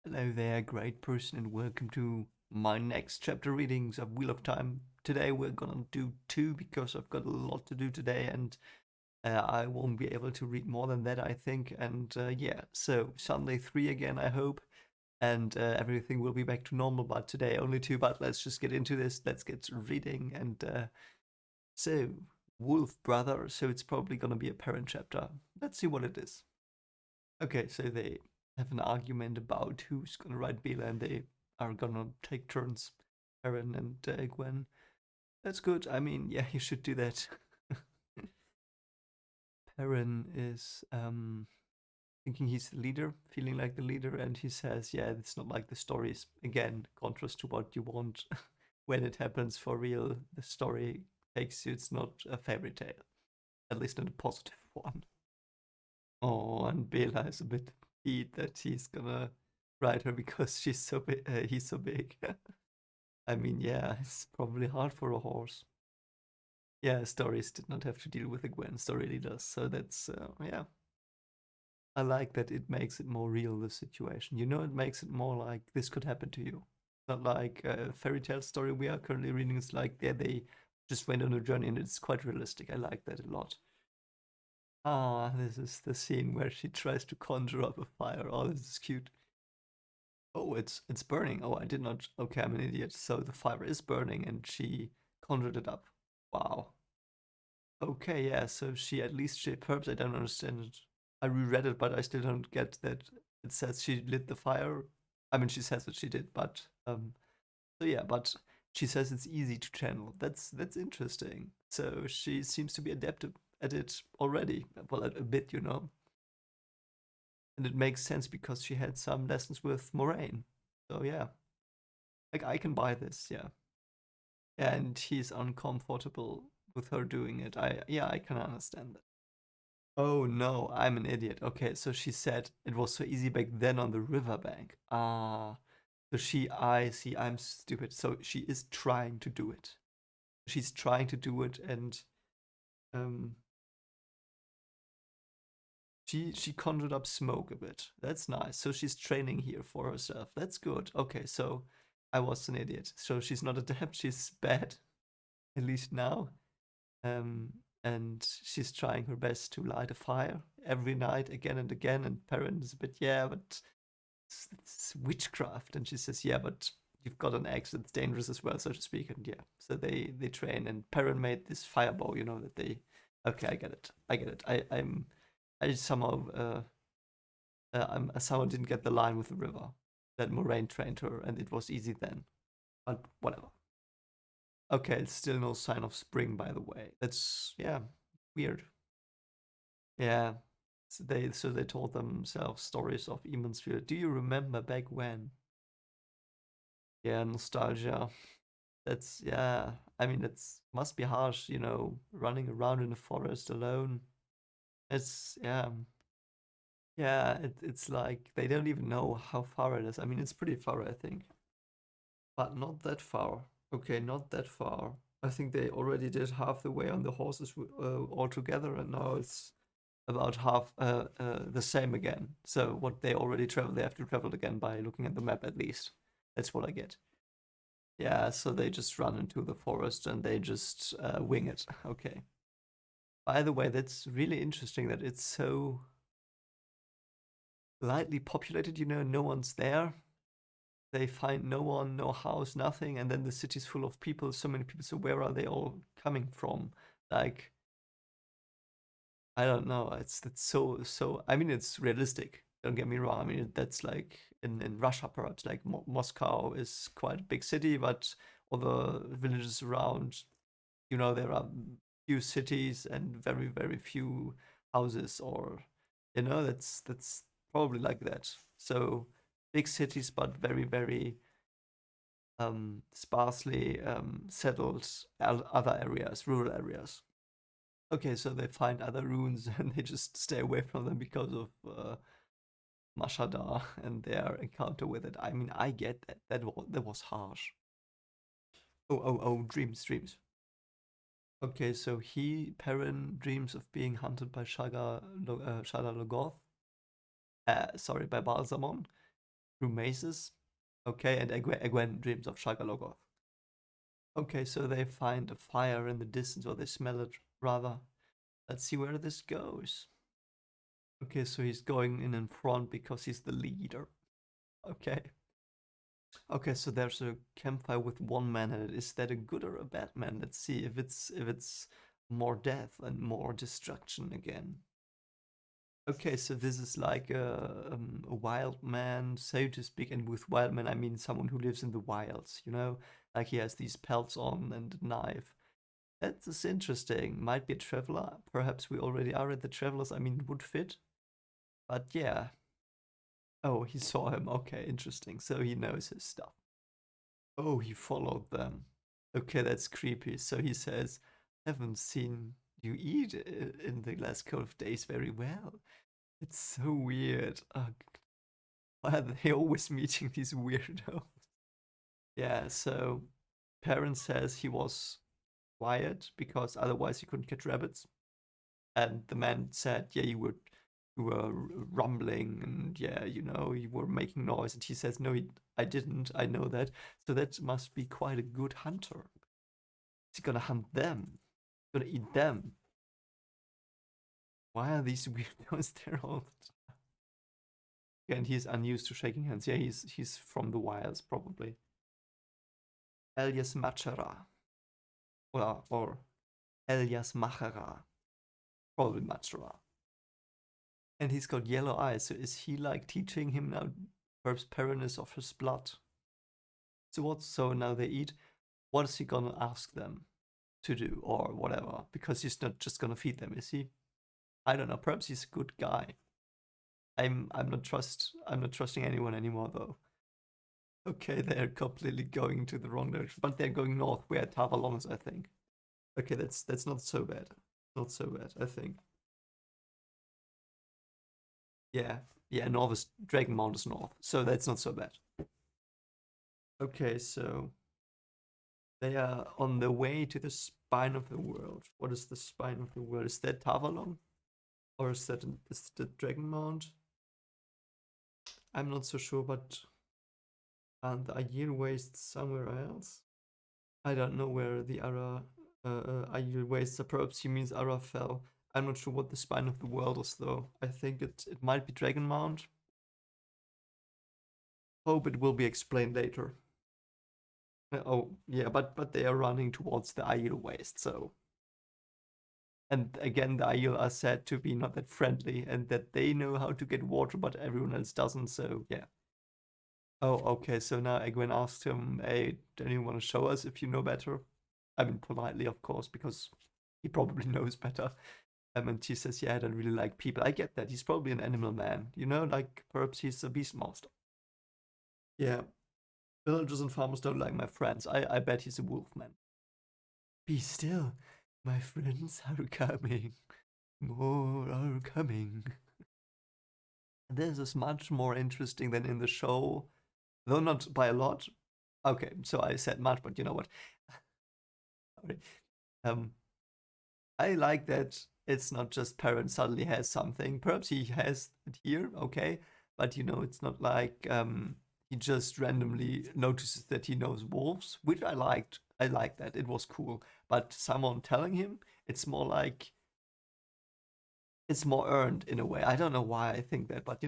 Hello there, great person, and welcome to my next chapter readings of Wheel of Time. Today we're gonna do two because I've got a lot to do today, and I won't be able to read more than that, I think. And yeah, so Sunday 3 again, I hope, and everything will be back to normal. But today only two. But let's just get into this. Let's get reading. And so, Wolf Brother. So it's probably gonna be a parent chapter. Let's see what it is. Okay, so they have an argument about who's gonna ride Bela, and they are gonna take turns, Aaron and Gwen. That's good. I mean, yeah, you should do that. Perrin is thinking he's the leader, feeling like the leader, and he says, "Yeah, it's not like the stories." Again, contrast to what you want when it happens for real. The story takes you. It's not a fairy tale, at least not a positive one. Oh, and Bela is a bit beat that he's gonna ride her because she's so big. He's so big. I mean, yeah, it's probably hard for a horse. Yeah, stories did not have to deal with the Gwen. Story leaders, so that's yeah. I like that it makes it more real, the situation. You know, it makes it more like this could happen to you. Not like a fairy tale story we are currently reading. It's like they just went on a journey, and it's quite realistic. I like that a lot. Ah, this is the scene where she tries to conjure up a fire. Oh, this is cute. Oh, it's burning. Oh, I did not. Okay, I'm an idiot. So the fire is burning, and she conjured it up. Wow. Okay, yeah. So she at least she perhaps I don't understand it. I reread it, but I still don't get that it says she lit the fire. I mean, she says that she did, but so yeah, but she says it's easy to channel. That's interesting. So she seems to be adept at it already. Well, a bit, you know. And it makes sense because she had some lessons with Moraine. So yeah, like I can buy this. Yeah, and he's uncomfortable with her doing it. I can understand that. Oh no, I'm an idiot. Okay, so she said it was so easy back then on the riverbank. Ah, so I see, I'm stupid. So she is trying to do it. She's trying to do it, and um, she conjured up smoke a bit. That's nice. So she's training here for herself. That's good. Okay, so I was an idiot. So she's not adept. She's bad, at least now. Um, and she's trying her best to light a fire every night, again and again. And Perrin is a bit, yeah, but it's witchcraft. And she says, yeah, but you've got an axe that's dangerous as well, so to speak. And yeah, so they train. And Perrin made this fireball, you know, that they. Okay, I get it. I get it. I somehow I somehow didn't get the line with the river that Moraine trained her, and it was easy then. But whatever. Okay, it's still no sign of spring, by the way. That's yeah, weird. Yeah. So they told themselves stories of Emonsfield. Do you remember back when? Yeah, nostalgia. That's yeah. I mean, it's must be harsh, you know, running around in the forest alone. It's yeah, yeah. It's like they don't even know how far it is. I mean, it's pretty far, I think, but not that far. Okay, not that far. I think they already did half the way on the horses altogether, and now it's about half the same again. So what they already traveled, they have to travel again by looking at the map at least. That's what I get. Yeah, so they just run into the forest and they just wing it. Okay. By the way, that's really interesting that it's so lightly populated. You know, no one's there. They find no one, no house, nothing, and then the city's full of people. So many people. So where are they all coming from? Like I don't know. It's so. I mean, it's realistic. Don't get me wrong. I mean, that's like in Russia, perhaps like Moscow is quite a big city, but all the villages around, you know, there are few cities and very few houses, or you know, that's probably like that. So big cities, but very sparsely settled other areas, rural areas. Okay, so they find other runes and they just stay away from them because of Mashadar and their encounter with it. I mean, I get that. That was harsh. Oh, dreams. Okay, so Perrin dreams of being hunted by Shada Logoth. Sorry, by Balsamon. through mazes. Okay, and Egwen dreams of Shagalogoth. Okay, so they find a fire in the distance, or they smell it rather. Let's see where this goes. Okay, so he's going in front because he's the leader. Okay. Okay, so there's a campfire with one man in it. Is that a good or a bad man? Let's see if it's more death and more destruction again. Okay, so this is like a wild man, so to speak, and with wild man I mean someone who lives in the wilds, you know? Like he has these pelts on and a knife. That is interesting. Might be a traveler. Perhaps we already are at the travelers. I mean, would fit. But yeah. Oh, he saw him. Okay, interesting. So he knows his stuff. Oh, he followed them. Okay, that's creepy. So he says, haven't seen you eat in the last couple of days very well. It's so weird. Why are they always meeting these weirdos? Yeah, so parent says he was quiet because otherwise he couldn't catch rabbits. And the man said, yeah, you were rumbling and yeah, you were making noise. And he says, no, I didn't. I know that. So that must be quite a good hunter. He's gonna hunt them. Gonna eat them. Why are these weirdos there all the time? And he's unused to shaking hands. Yeah, he's from the wilds probably. Elias Machera. Or Elias Machera. Probably Machera. And he's got yellow eyes. So is he like teaching him now perhaps paranoid of his blood? So now they eat. What is he gonna ask them to do or whatever? Because he's not just gonna feed them, is he? I don't know. Perhaps he's a good guy. I'm not trusting anyone anymore though. Okay, they're completely going to the wrong direction, but they're going north where Tavalon is, I think. Okay, that's not so bad. Not so bad, I think. Yeah, yeah. North is Dragon Mount is north, so that's not so bad. Okay, so they are on the way to the spine of the world. What is the spine of the world? Is that Tavalon? Or is the Dragon Mount? I'm not so sure, but and the Aiel wastes somewhere else. I don't know where the Aiel wastes are. Perhaps he means Arafel. I'm not sure what the spine of the world is, though. I think it might be Dragon Mount. Hope it will be explained later. Oh yeah, but they are running towards the Aiel waste, so. And again, the Aiel are said to be not that friendly, and that they know how to get water, but everyone else doesn't. So yeah. Oh, okay. So now Egwene asked him, "Hey, don't you want to show us if you know better?" I mean, politely, of course, because he probably knows better. And she says, "Yeah, I don't really like people." I get that. He's probably an animal man, like perhaps he's a beast master. Yeah, villagers and farmers don't like my friends. I bet he's a wolf man. Be still, my friends are coming. More are coming. This is much more interesting than in the show, though not by a lot. Okay, so I said much, but you know what? Sorry. Um, I like that it's not just parent suddenly has something. Perhaps he has it here, okay, but it's not like he just randomly notices that he knows wolves, which I liked. I liked that. It was cool. But someone telling him, it's more like it's more earned in a way. I don't know why I think that, but.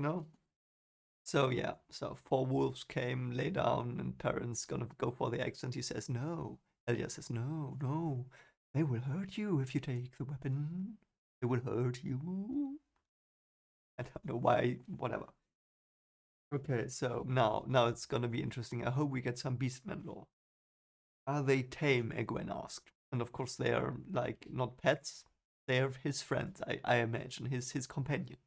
So yeah, so four wolves came, lay down, and parents gonna go for the axe, and he says no. Elia says no, no, they will hurt you if you take the weapon. They will hurt you. I don't know why, whatever. Okay, so now it's gonna be interesting. I hope we get some beastman lore. Are they tame? Egwene asked, and of course they are like not pets. They are his friends. I imagine his companions.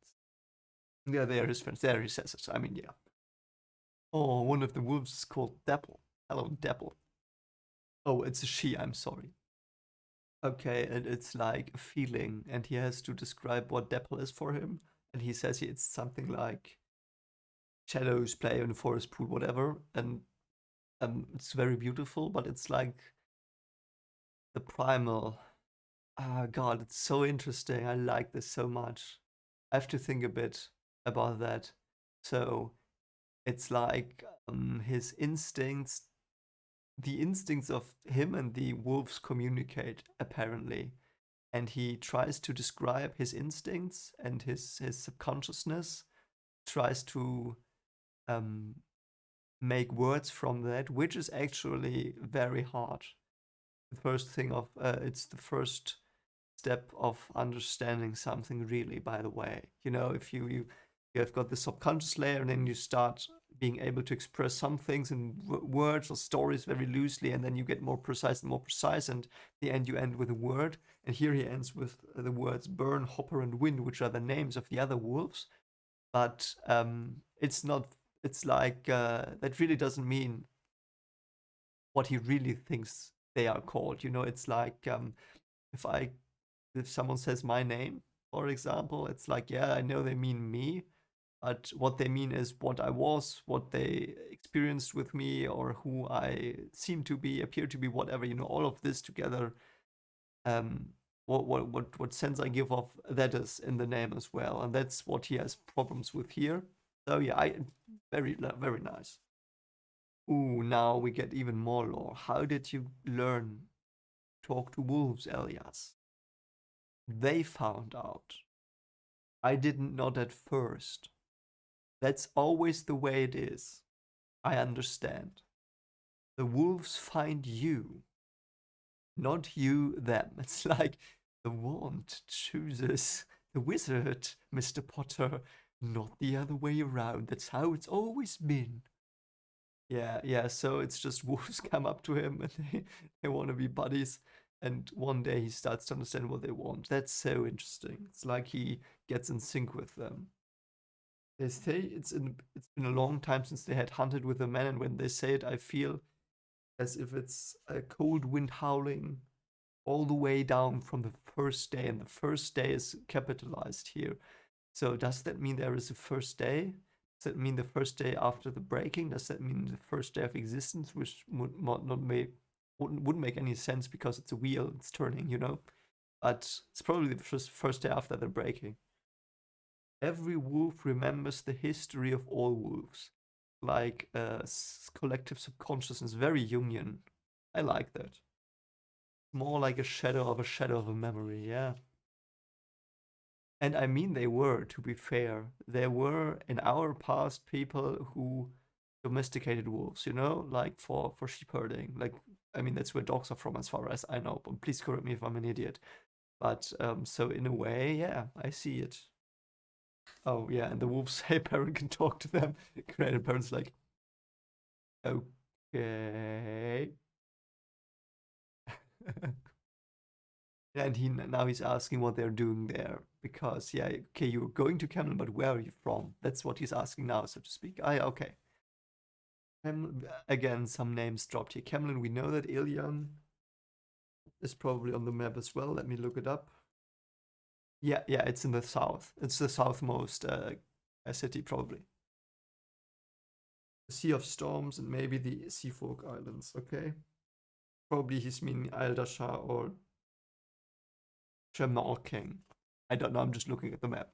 Yeah, they are his friends. They are his assets. I mean, yeah. Oh, one of the wolves is called Dapple. Hello, Dapple. Oh, it's a she, I'm sorry. Okay, and it's like a feeling, and he has to describe what Dapple is for him. And he says it's something like shadows play in the forest pool, whatever. And it's very beautiful, but it's like the primal. Ah, God, it's so interesting. I like this so much. I have to think a bit about that. So It's like his instincts, the instincts of him and the wolves communicate, apparently. And he tries to describe his instincts and his subconsciousness, tries to um, make words from that, which is actually very hard. The first thing of it's the first step of understanding something really, by the way. You know, if you have got the subconscious layer and then you start being able to express some things in words or stories very loosely, and then you get more precise and more precise, and the end you end with a word. And here he ends with the words burn, hopper, and wind, which are the names of the other wolves. But it's not, it's like that really doesn't mean what he really thinks they are called. You know, it's like if I if someone says my name, for example, it's like, yeah, I know they mean me, but what they mean is what I was, what they experienced with me, or who I seem to be, appear to be, whatever, you know, all of this together. Um, what sense I give off, that is in the name as well, and that's what he has problems with here. So yeah, I very nice. Ooh, now we get even more lore. How did you learn talk to wolves, Elias? They found out. I didn't know at first. That's always the way it is. I understand. The wolves find you, not you them. It's like the wand chooses the wizard, Mr. Potter, not the other way around. That's how it's always been. Yeah, yeah, so it's just wolves come up to him and they want to be buddies. And one day he starts to understand what they want. That's so interesting. It's like he gets in sync with them. They say it's been a long time since they had hunted with a man, and when they say it, I feel as if it's a cold wind howling all the way down from the first day, and the first day is capitalized here. So does that mean there is a first day? Does that mean the first day after the breaking? Does that mean the first day of existence, which wouldn't make any sense because it's a wheel, it's turning, you know? But it's probably the first day after the breaking. Every wolf remembers the history of all wolves, like a collective subconsciousness, very Jungian. I like that. More like a shadow of a memory, yeah. And I mean, they were, to be fair, there were in our past people who domesticated wolves, you know, like for sheep herding. Like, I mean, that's where dogs are from, as far as I know. But please correct me if I'm an idiot. But so in a way, yeah, I see it. Oh yeah, and the wolves say parent can talk to them. Great, and parents like, okay. And now he's asking what they're doing there because yeah, okay, you're going to Camelin, but where are you from? That's what he's asking now, so to speak. Ah, yeah, okay. Again, some names dropped here. Camelin, we know that Ilion is probably on the map as well. Let me look it up. Yeah, yeah, it's in the south. It's the southmost city, probably. The Sea of Storms and maybe the Sea Folk Islands. Okay, probably he's meaning Aldashar or Tremarking. I don't know. I'm just looking at the map.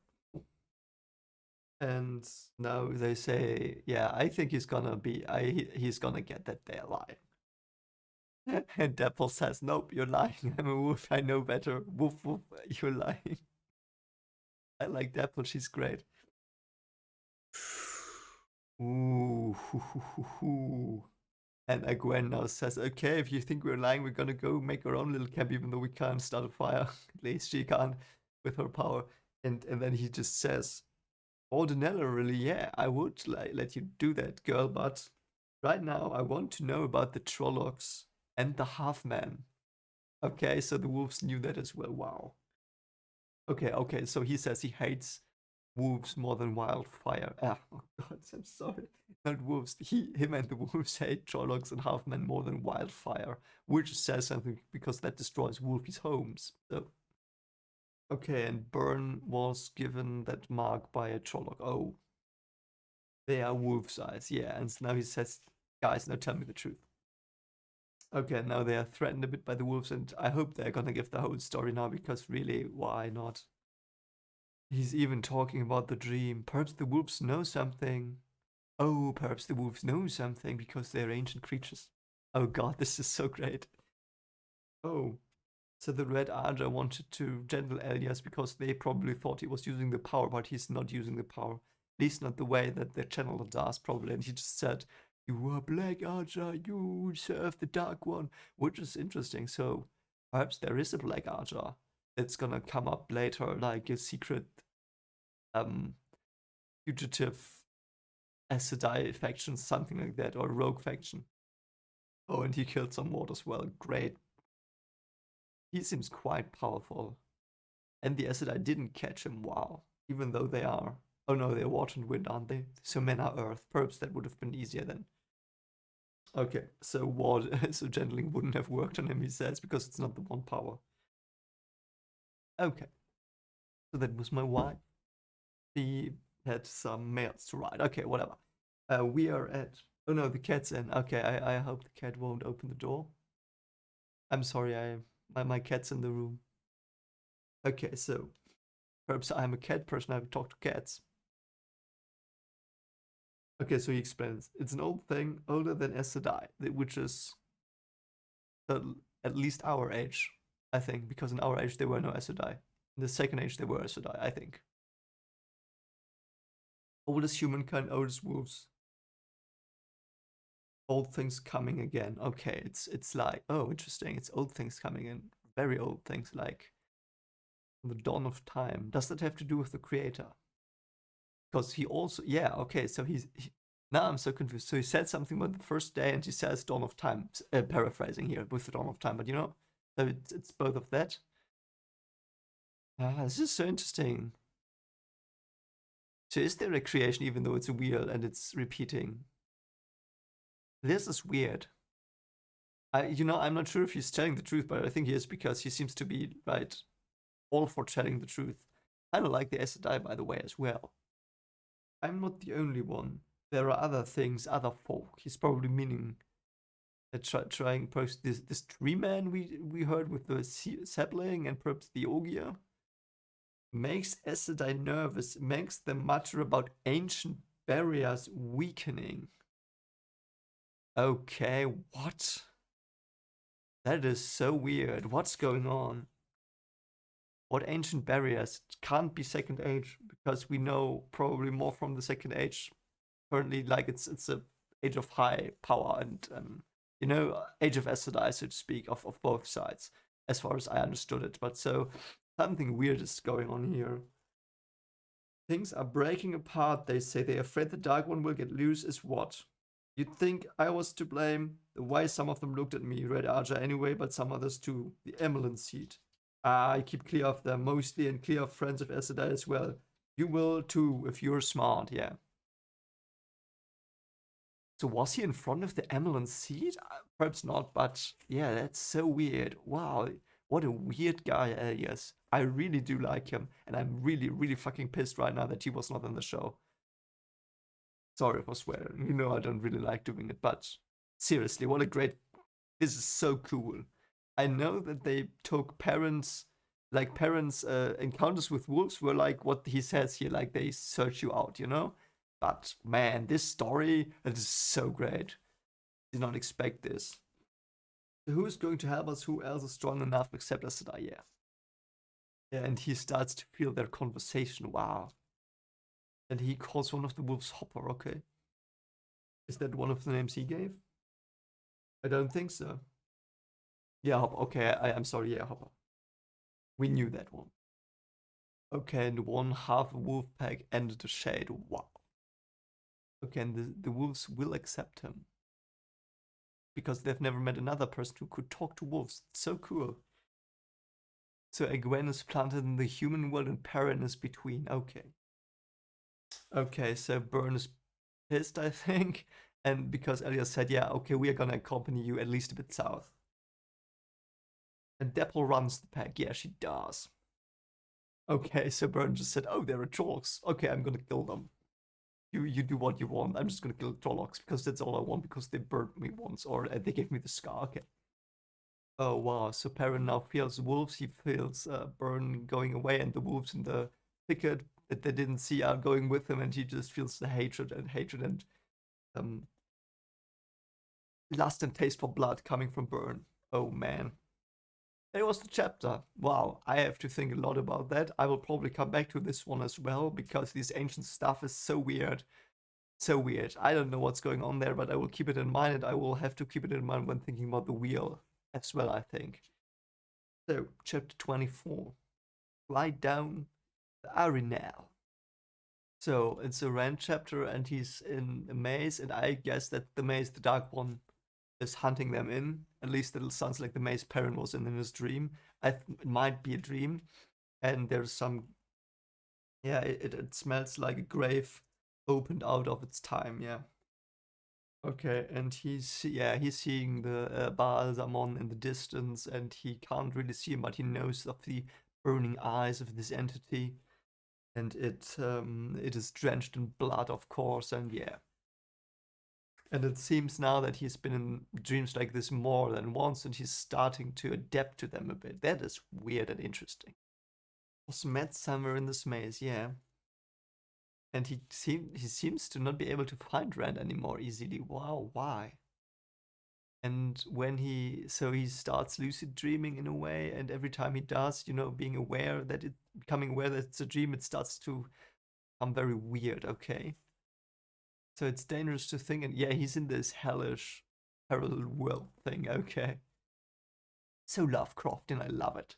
And now they say, yeah, I think he's gonna be, he's gonna get that they're lying. And Dapple says, nope, you're lying. I'm a wolf. I know better. Woof, woof, you're lying. I like Dapple. She's great. Ooh. And Gwen now says, okay, if you think we're lying, we're gonna go make our own little camp, even though we can't start a fire. At least she can with her power. And then he just says, ordinarily, yeah, I would let you do that, girl, but right now I want to know about the Trollocs and the Half-Man. Okay, so the wolves knew that as well. Wow. Okay, okay, so he says he hates wolves more than wildfire. Ah, oh god, I'm sorry. Not wolves. Him and the wolves hate Trollocs and Half-Men more than wildfire, which says something because that destroys wolfies' homes. So, okay, and Burn was given that mark by a Trolloc. Oh, they are wolf's eyes, yeah. And now he says, guys, now tell me the truth. Okay, now they are threatened a bit by the wolves, and I hope they're gonna give the whole story now because really, why not? He's even talking about the dream. Perhaps the wolves know something. Oh, perhaps the wolves know something because they're ancient creatures. Oh god, this is so great. Oh, so the Red Archer wanted to gentle Elias because they probably thought he was using the power, but he's not using the power. At least not the way that the channeler does, probably. And he just said, "You are Black Archer, you serve the Dark One," which is interesting. So perhaps there is a Black Archer that's gonna come up later, like a secret um fugitive Aes Sedai faction, something like that, or rogue faction. Oh, and he killed some more as well. Great. He seems quite powerful. And the Aes Sedai didn't catch him. Wow. Even though they are. Oh no, they're water and wind, aren't they? So men are earth. Perhaps that would have been easier then. Okay, so water, so gentling wouldn't have worked on him, he says, because it's not the one power. Okay. So that was my wife. She had some mails to write. Okay, whatever. We are at. Oh no, the cat's in. Okay, I hope the cat won't open the door. I'm sorry, my cat's in the room. Okay, so perhaps I'm a cat person. I talk to cats. Okay, so he explains. It's an old thing, older than Aes Sedai, which is at least our age, I think, because in our age there were no Aes Sedai. In the second age there were Aes Sedai, I think. Oldest humankind, oldest wolves. Old things coming again. Okay, it's like, oh, interesting. It's old things coming in. Very old things, like the dawn of time. Does that have to do with the creator? Because he also, yeah, okay, so now I'm so confused. So he said something about the first day and he says dawn of time, paraphrasing here with the dawn of time, but so it's both of that. This is so interesting. So is there a creation even though it's a wheel and it's repeating? This is weird. I'm not sure if he's telling the truth, but I think he is because he seems to be right, all for telling the truth. I don't like the Aes Sedai, by the way, as well. I'm not the only one. There are other things, other folk. He's probably meaning trying perhaps this tree man we heard with the sapling and perhaps the Ogier makes Aes Sedai nervous, makes them mutter about ancient barriers weakening. Okay, what? That is so weird. What's going on? What ancient barriers? It can't be second age because we know probably more from the second age. Currently, like it's a age of high power and age of Aes Sedai, so to speak, of both sides, as far as I understood it. But so something weird is going on here. Things are breaking apart, they say. They're afraid the Dark One will get loose. Is what? You'd think I was to blame. The way some of them looked at me, Red Archer anyway, but some others too. The Emerald Seed. I keep clear of them mostly and clear of friends of Aes Sedai as well. You will too, if you're smart, yeah. So was he in front of the Emerald Seed? Perhaps not, but yeah, that's so weird. Wow, what a weird guy Elias. I really do like him, and I'm really, really fucking pissed right now that he was not in the show. Sorry for swearing. I don't really like doing it, but seriously, what a great. This is so cool. I know that they took parents, like parents' encounters with wolves were like what he says here, like they search you out. But man, this story, it is so great. Did not expect this. So who is going to help us? Who else is strong enough except Aes Sedai? Yeah. Yeah, and he starts to feel their conversation. Wow. And he calls one of the wolves Hopper, okay. Is that one of the names he gave? I don't think so. Yeah, Hopper. Okay, I'm sorry, yeah, Hopper. We knew that one. Okay, and one half wolf pack entered the shade. Wow. Okay, and the wolves will accept him. Because they've never met another person who could talk to wolves. It's so cool. So Egwene is planted in the human world and Perrin is between. Okay. Okay, so Burn is pissed, I think. And because Elias said, yeah, okay, we are gonna accompany you at least a bit south. And Deppel runs the pack. Yeah, she does. Okay, so Burn just said, oh, there are Trollocs. Okay, I'm gonna kill them. You do what you want. I'm just gonna kill Trollocs because that's all I want because they burned me once or they gave me the scar. Okay. Oh wow, so Perrin now feels wolves. He feels Burn going away and the wolves in the thicket that they didn't see are going with him, and he just feels the hatred and um, lust and taste for blood coming from Burn. Oh man. It was the chapter. Wow, I have to think a lot about that. I will probably come back to this one as well because this ancient stuff is so weird. So weird. I don't know what's going on there, but I will keep it in mind and I will have to keep it in mind when thinking about the wheel as well, I think. So, chapter 24. Lie down the Arenal. So, it's a Rand chapter and he's in a maze, and I guess that the maze, the Dark One, is hunting them in. At least it sounds like the maze Perrin was in his dream. It might be a dream, and there's some. Yeah, it smells like a grave opened out of its time. Yeah. Okay, and he's seeing the Balsamon in the distance, and he can't really see him, but he knows of the burning eyes of this entity, and it is drenched in blood, of course, and yeah. And it seems now that he's been in dreams like this more than once, and he's starting to adapt to them a bit. That is weird and interesting. Was met somewhere in this maze, yeah. And he seems to not be able to find Rand anymore easily. Wow, why? And when he starts lucid dreaming in a way, and every time he does, being aware that becoming aware that it's a dream, it starts to become very weird. Okay. So it's dangerous to think, and yeah, he's in this hellish parallel world thing. Okay. So Lovecraftian, I love it.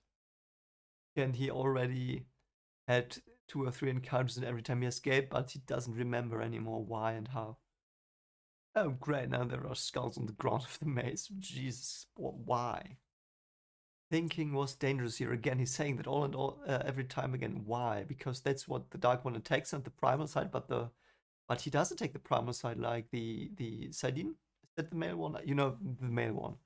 And he already had 2 or 3 encounters, and every time he escaped, but he doesn't remember anymore why and how. Oh, great, now there are skulls on the ground of the maze. Jesus, why? Thinking was dangerous here. Again, he's saying that all and all every time again. Why? Because that's what the Dark One attacks on the primal side, but he doesn't take the primal side like the Sidene. Is that the male one? The male one.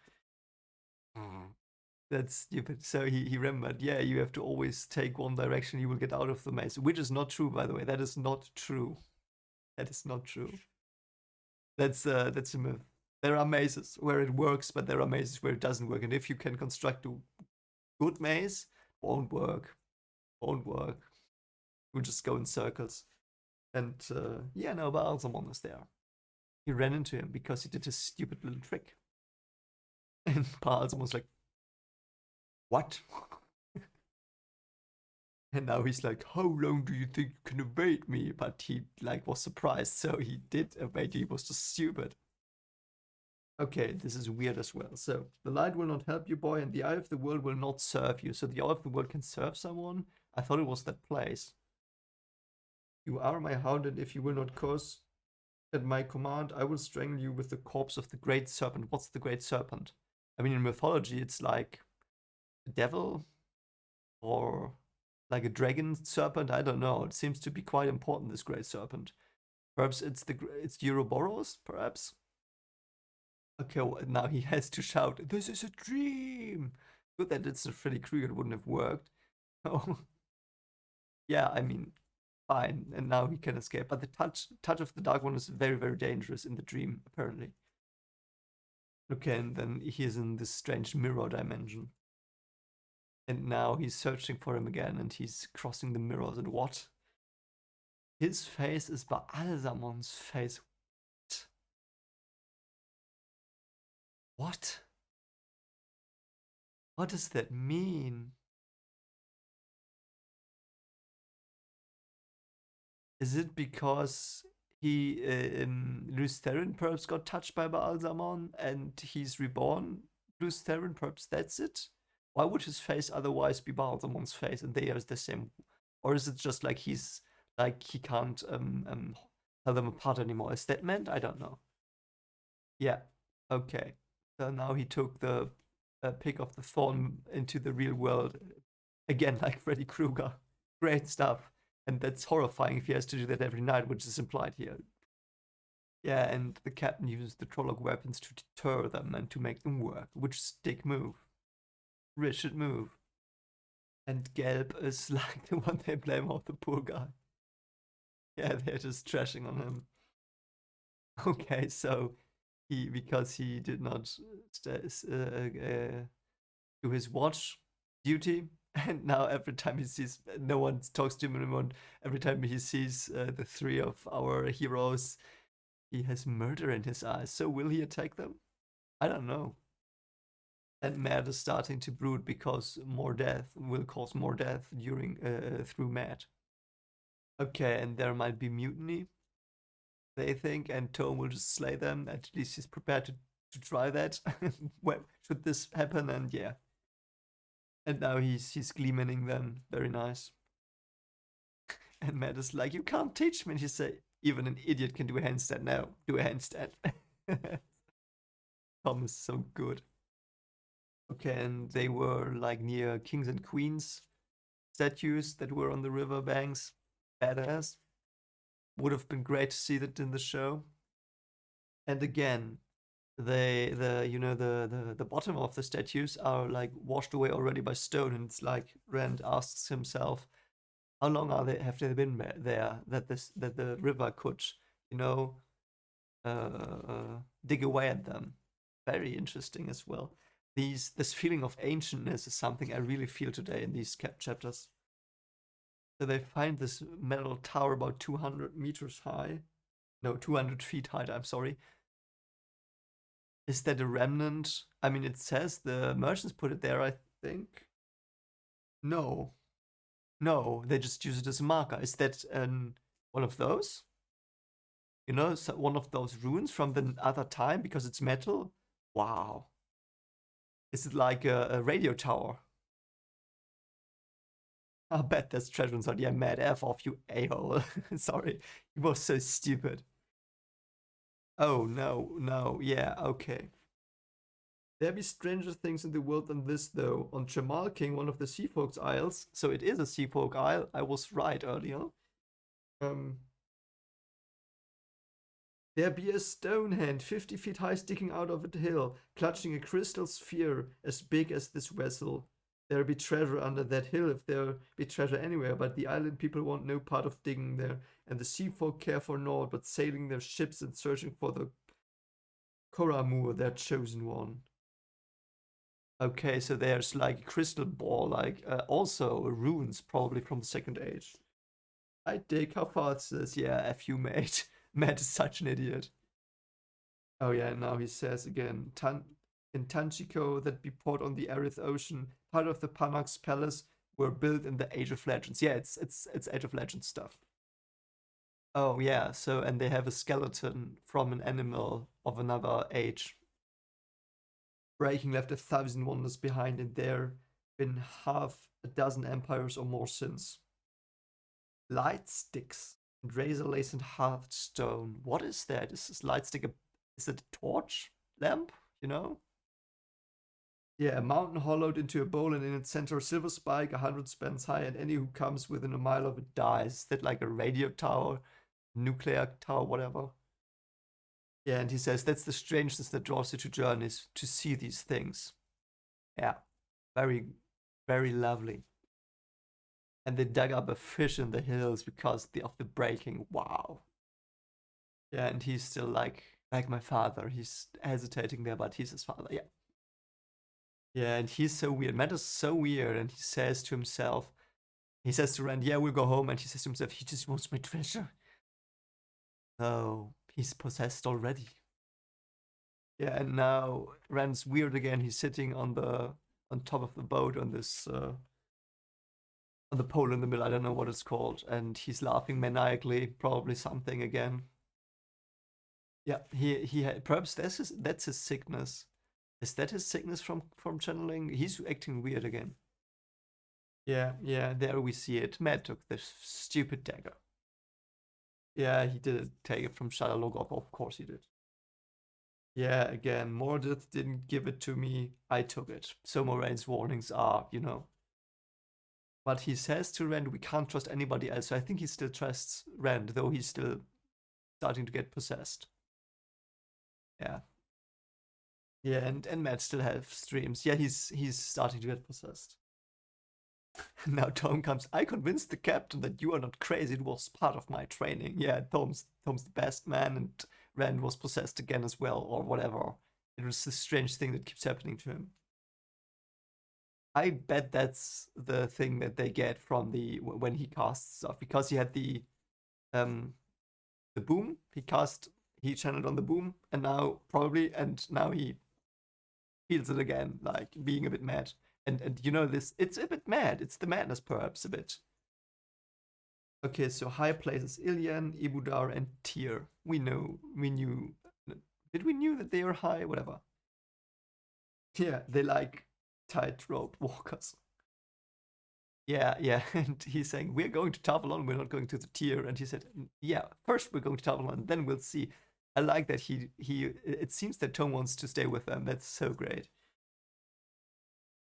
That's stupid. So he remembered, yeah, you have to always take one direction, you will get out of the maze. Which is not true, by the way. That is not true. That is not true. That's a myth. There are mazes where it works, but there are mazes where it doesn't work. And if you can construct a good maze, won't work. Won't work. You just go in circles. And yeah, no, but Alzamon is there. He ran into him because he did his stupid little trick. And Alzamon was like, what? And now he's like, how long do you think you can evade me? But he was surprised, so he did evade. He was just stupid. Okay, this is weird as well. So the light will not help you, boy, and the eye of the world will not serve you. So the eye of the world can serve someone? I thought it was that place. You are my hound, and if you will not curse at my command, I will strangle you with the corpse of the great serpent. What's the great serpent? I mean, in mythology, it's like a devil or like a dragon serpent. I don't know. It seems to be quite important, this great serpent. Perhaps it's Ouroboros, perhaps? Okay, well, now he has to shout, this is a dream! Good that it's a Freddy Krueger, it wouldn't have worked. Oh, yeah, I mean, fine. And now he can escape. But the touch of the Dark One is very, very dangerous in the dream, apparently. Okay, and then he is in this strange mirror dimension. And now he's searching for him again, and he's crossing the mirrors. And what? His face is Baalzamon's face. What? What does that mean? Is it because he, Luz Theron perhaps got touched by Baalzamon and he's reborn Luz Theron? Perhaps that's it? Why would his face otherwise be Baalzamon's face and they are the same? Or is it just like he's like he can't tell them apart anymore? Is that meant? I don't know. Yeah. Okay. So now he took the pick of the thorn into the real world again, like Freddy Krueger. Great stuff. And that's horrifying if he has to do that every night, which is implied here. Yeah, and the captain uses the Trolloc weapons to deter them and to make them work, which is dick move. Richard move. And Gelb is like the one they blame off the poor guy. Yeah, they're just trashing on him. Okay, so because he did not do his watch duty, and now every time he sees, no one talks to him anymore. Every time he sees the 3 of our heroes He has murder in his eyes, so will he attack them? I don't know. And Matt is starting to brood because more death will cause more death during through Matt. Okay, and there might be mutiny, they think, and Tome will just slay them. At least he's prepared to try that. Well, should this happen, and yeah. And now he's gleaming them. Very nice. And Matt is like, you can't teach me. And he say, even an idiot can do a handstand. No, do a handstand. Tom is so good. Okay, and they were like near kings and queens statues that were on the river banks. Badass. Would have been great to see that in the show. And again, the bottom of the statues are like washed away already by stone, and it's like Rand asks himself, how long have they been there that the river could, you know, dig away at them? Very interesting as well. This feeling of ancientness is something I really feel today in these chapters. So they find this metal tower about 200 meters high. No, 200 feet high, I'm sorry. Is that a remnant? I mean, it says the merchants put it there, I think. No. No, they just use it as a marker. Is that one of those? You know, so one of those runes from the other time because it's metal? Wow. Is it like a radio tower? I bet there's treasure inside. Yeah, mad F off, you a-hole. Sorry, it was so stupid. Oh, no, no, yeah, okay. There be stranger things in the world than this, though. On Jamal King, one of the Sea Folk's Isles, so it is a Sea Folk Isle, I was right earlier. Um, there be a stone hand 50 feet high sticking out of a hill, clutching a crystal sphere as big as this vessel. There be treasure under that hill if there be treasure anywhere, but the island people want no part of digging there, and the sea folk care for naught but sailing their ships and searching for the Koramur, their chosen one. Okay, so there's like a crystal ball, like also runes, probably from the Second Age. I dig how far it says, yeah, F you, mate. Matt is such an idiot. Oh yeah, now he says again, in Tanchico that be port on the Aryth Ocean, part of the Panax Palace, were built in the Age of Legends. Yeah, it's Age of Legends stuff. Oh yeah, so and they have a skeleton from an animal of another age. Breaking left 1,000 wonders behind, and there been half a dozen empires or more since. Light sticks and razor lace and hearthstone. What is that? Is this light stick is it a torch lamp? You know? Yeah, a mountain hollowed into a bowl, and in its center, a silver spike, 100 spans high, and any who comes within a mile of it dies. Is that like a radio tower, nuclear tower, whatever? Yeah, and he says that's the strangeness that draws you to journeys, to see these things. Yeah, very, very lovely. And they dug up a fish in the hills because of the breaking. Wow. Yeah, and he's still like my father. He's hesitating there, but he's his father. Yeah. Yeah, and he's so weird. Matt is so weird, and he says to himself, he says to Rand, "Yeah, we'll go home." And he says to himself, "He just wants my treasure." Oh, he's possessed already. Yeah, and now Rand's weird again. He's sitting on top of the boat on this on the pole in the middle. I don't know what it's called, and he's laughing maniacally, probably something again. Yeah, perhaps that's his sickness. Is that his sickness from channeling? He's acting weird again. Yeah, yeah, there we see it. Matt took this stupid dagger. Yeah, he did take it from Shada Logoth, of course he did. Yeah, again, Mordeth didn't give it to me, I took it. So Moraine's warnings are, you know. But he says to Rand, we can't trust anybody else. So I think he still trusts Rand, though he's still starting to get possessed. Yeah. Yeah, and Matt still have streams. Yeah, he's starting to get possessed. Now Tom comes. I convinced the captain that you are not crazy. It was part of my training. Yeah, Tom's the best man, and Rand was possessed again as well, or whatever. It was this strange thing that keeps happening to him. I bet that's the thing that they get from when he casts stuff, because he had the boom. He cast he channeled on the boom, and now he feels it again, like being a bit mad. And you know this, it's a bit mad. It's the madness, perhaps a bit. Okay, so high places Ilian, Ibudar, and Tyr. We knew. Did we knew that they are high? Whatever. Yeah, they like tightrope walkers. Yeah, yeah. And he's saying, we're going to Tavalon, we're not going to the Tyr. And he said, yeah, first we're going to Tavalon, then we'll see. I like that it seems that Tom wants to stay with them. That's so great.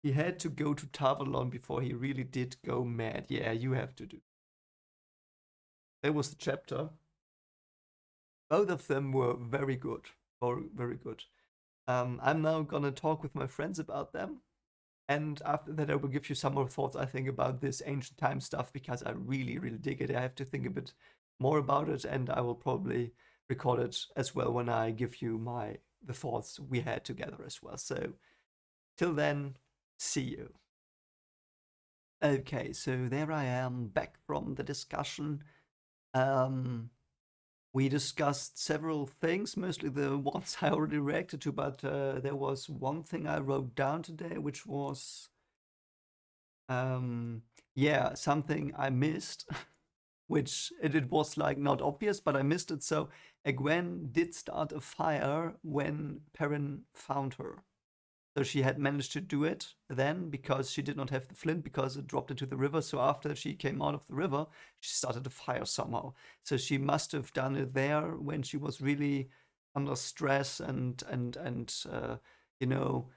He had to go to Tavalon before he really did go mad. Yeah, you have to do. That was the chapter. Both of them were very good. Or very good. I'm now gonna talk with my friends about them. And after that, I will give you some more thoughts, I think, about this ancient time stuff because I really, really dig it. I have to think a bit more about it, and I will probably record it as well when I give you the thoughts we had together as well. So till then, see you. Okay, so there I am back from the discussion. We discussed several things, mostly the ones I already reacted to, but there was one thing I wrote down today, which was, yeah, something I missed, which it was like not obvious, but I missed it. So Egwene did start a fire when Perrin found her. So she had managed to do it then because she did not have the flint because it dropped into the river. So after she came out of the river, she started a fire somehow. So she must have done it there when she was really under stress and you know,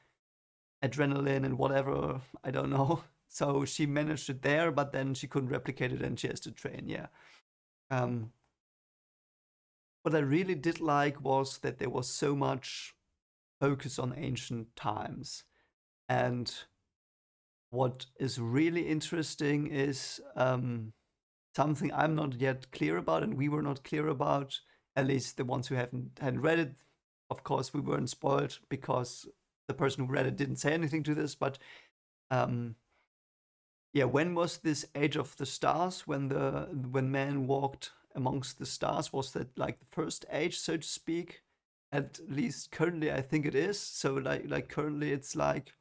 adrenaline and whatever. I don't know. So she managed it there, but then she couldn't replicate it and she has to train. Yeah. What I really did like was that there was so much focus on ancient times. And what is really interesting is something I'm not yet clear about, and we were not clear about, at least the ones who hadn't read it. Of course, we weren't spoiled because the person who read it didn't say anything to this. But yeah, when was this Age of the Stars? When man walked amongst the stars? Was that like the first age, so to speak? At least currently, I think it is. So like currently, it's like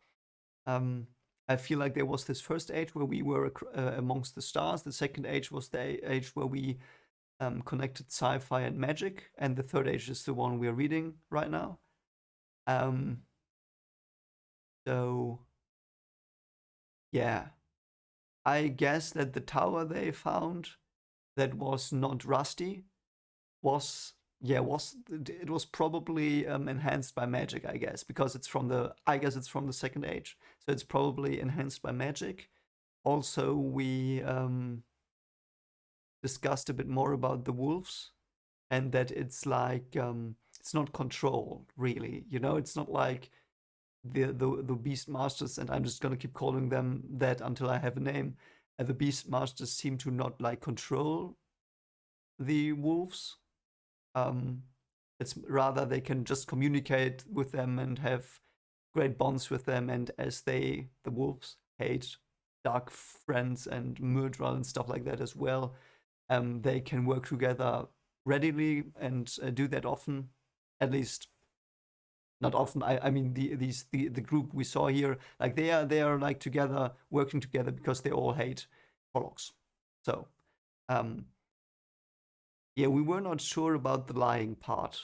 I feel like there was this first age where we were amongst the stars. The second age was the age where we connected sci-fi and magic, and the third age is the one we're reading right now. So yeah, I guess that the tower they found that was not rusty was it was probably enhanced by magic, I guess, because it's from the second age, so it's probably enhanced by magic. Also, we discussed a bit more about the wolves and that it's like it's not control really, it's not like the beast masters, and I'm just gonna keep calling them that until I have a name. The beast masters seem to not like control the wolves. It's rather they can just communicate with them and have great bonds with them, and as the wolves hate dark friends and Murdral and stuff like that as well, they can work together readily and do that often. At least not often. I mean the group we saw here, like they are like together, working together because they all hate Pollox. So yeah, we were not sure about the lying part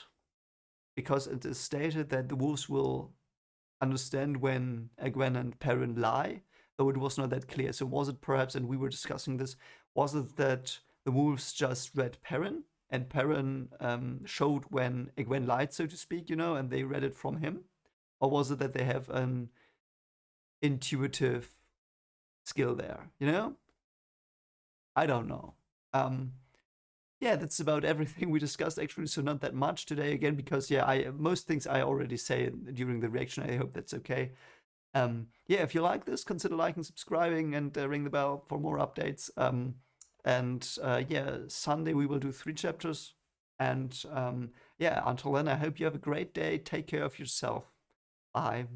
because it is stated that the wolves will understand when Egwene and Perrin lie, though it was not that clear. So was it perhaps, and we were discussing this, was it that the wolves just read Perrin and Perrin showed when Egwene lied, so to speak, and they read it from him? Or was it that they have an intuitive skill there, I don't know. Yeah, that's about everything we discussed actually, so not that much today again, because yeah, most things I already say during the reaction. I hope that's okay. Yeah, if you like this, consider liking, subscribing, and ring the bell for more updates. Yeah, Sunday we will do 3 chapters. And yeah, until then, I hope you have a great day. Take care of yourself. Bye.